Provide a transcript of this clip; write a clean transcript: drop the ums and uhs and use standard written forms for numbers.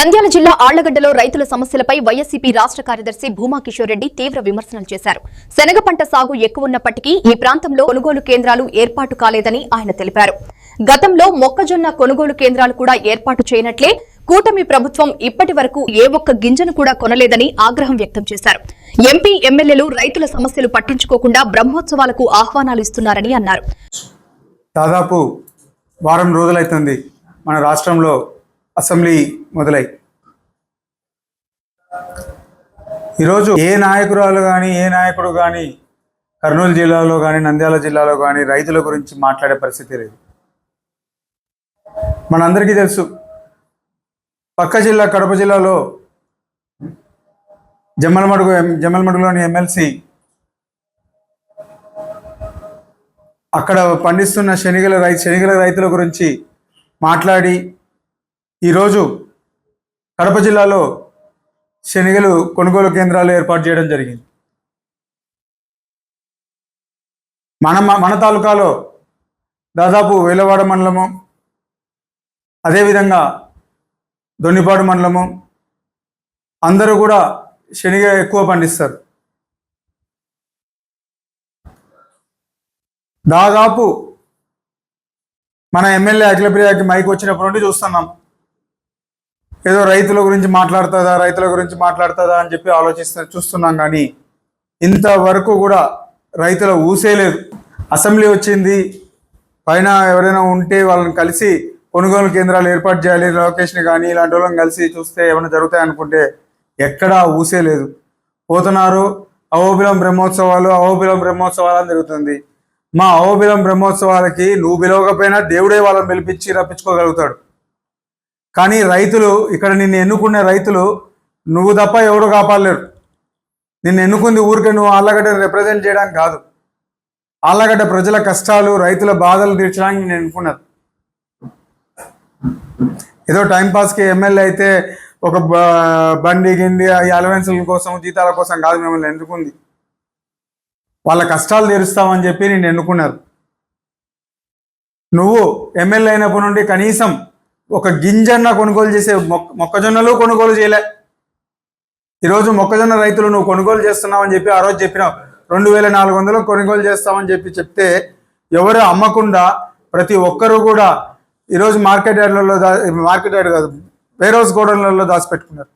నంద్యాల జిల్లా ఆళ్లగడ్డలో రైతుల సమస్యలపై వైఎస్సీపీ రాష్ట్ర కార్యదర్శి భూమా కిషోర్ రెడ్డి తీవ్ర విమర్శలు చేశారు. శనగ పంట సాగు ఎక్కువున్నప్పటికీ ఈ ప్రాంతంలో కొనుగోలు కేంద్రాలు ఏర్పాటు కాలేదని ఆయన తెలిపారు. గతంలో మొక్కజొన్న కొనుగోలు కేంద్రాలు కూడా ఏర్పాటు చేయనట్లే కూటమి ప్రభుత్వం ఇప్పటి వరకు ఏ ఒక్క గింజను కూడా కొనలేదని ఆగ్రహం వ్యక్తం చేశారు. ఎంపీ ఎమ్మెల్యేలు రైతుల సమస్యలు పట్టించుకోకుండా బ్రహ్మోత్సవాలకు ఆహ్వానాలు ఇస్తున్నారని అన్నారు. దాదాపు వారం రోజులైతుంది మన రాష్ట్రంలో అసెంబ్లీ మొదలై. ఈరోజు ఏ నాయకురాలు కానీ ఏ నాయకుడు కానీ కర్నూలు జిల్లాలో కానీ నంద్యాల జిల్లాలో కానీ రైతుల గురించి మాట్లాడే పరిస్థితి లేదు. మనందరికీ తెలుసు, పక్క జిల్లా కడప జిల్లాలో జమ్మలమడుగులోని ఎమ్మెల్సీ అక్కడ పండిస్తున్న శనగల రైతుల గురించి మాట్లాడి ఈరోజు కడప జిల్లాలో శనగలు కొనుగోలు కేంద్రాలు ఏర్పాటు చేయడం జరిగింది. మన తాలూకాలో దాదాపు వేలవాడ మండలము, అదేవిధంగా దొన్నిపాడు మండలము అందరూ కూడా శనగ ఎక్కువ పండిస్తారు. దాదాపు మన ఎమ్మెల్యే అఖిలప్రియకి మైక్ వచ్చినప్పటి నుండి చూస్తున్నాం, ఏదో రైతుల గురించి మాట్లాడుతుందా అని చెప్పి చూస్తున్నాం. కానీ ఇంతవరకు కూడా రైతుల ఊసే లేదు. అసెంబ్లీ వచ్చింది, పైన ఎవరైనా ఉంటే వాళ్ళని కలిసి కొనుగోలు కేంద్రాలు ఏర్పాటు చేయాలి, లొకేషన్ కానీ ఇలాంటి వాళ్ళని కలిసి చూస్తే ఏమైనా జరుగుతాయి అనుకుంటే ఎక్కడా ఊసే లేదు. పోతున్నారు అహోబిలం బ్రహ్మోత్సవాలు అని జరుగుతుంది. మా అహోబిలం బ్రహ్మోత్సవాలకి నువ్వు పిలవకపోయినా దేవుడే వాళ్ళని పిలిపించి రప్పించుకోగలుగుతాడు. కానీ రైతులు, ఇక్కడ నిన్ను ఎన్నుకునే రైతులు నువ్వు తప్ప ఎవరు కాపాడలేరు. నిన్ను ఎన్నుకుంది ఊరికే నువ్వు ఆళ్లగడ్డను రిప్రజెంట్ చేయడానికి కాదు, ఆళ్లగడ్డ ప్రజల కష్టాలు రైతుల బాధలు తీర్చడానికి నేను ఎన్నుకున్నారు. ఏదో టైంపాస్కి ఎమ్మెల్యే అయితే ఒక బండి గిండి అలవెన్సుల కోసం జీతాల కోసం కాదు మిమ్మల్ని ఎన్నుకుంది. వాళ్ళ కష్టాలు తీరుస్తామని చెప్పి నేను ఎన్నుకున్నారు. నువ్వు ఎమ్మెల్యే అయినప్పటి నుండి కనీసం ఒక గింజన్న కొనుగోలు చేసే మొక్కజొన్నలు కొనుగోలు చేయలే. ఈరోజు మొక్కజొన్న రైతులు నువ్వు కొనుగోలు చేస్తున్నావని చెప్పి ఆ రోజు చెప్పినావు, 2400 కొనుగోలు చేస్తామని చెప్తే ఎవరు అమ్మకుండా ప్రతి ఒక్కరూ కూడా ఈరోజు మార్కెట్ యార్డ్ కాదు, వేర్ హౌస్ గోడౌన్లలో దాచిపెట్టుకున్నారు.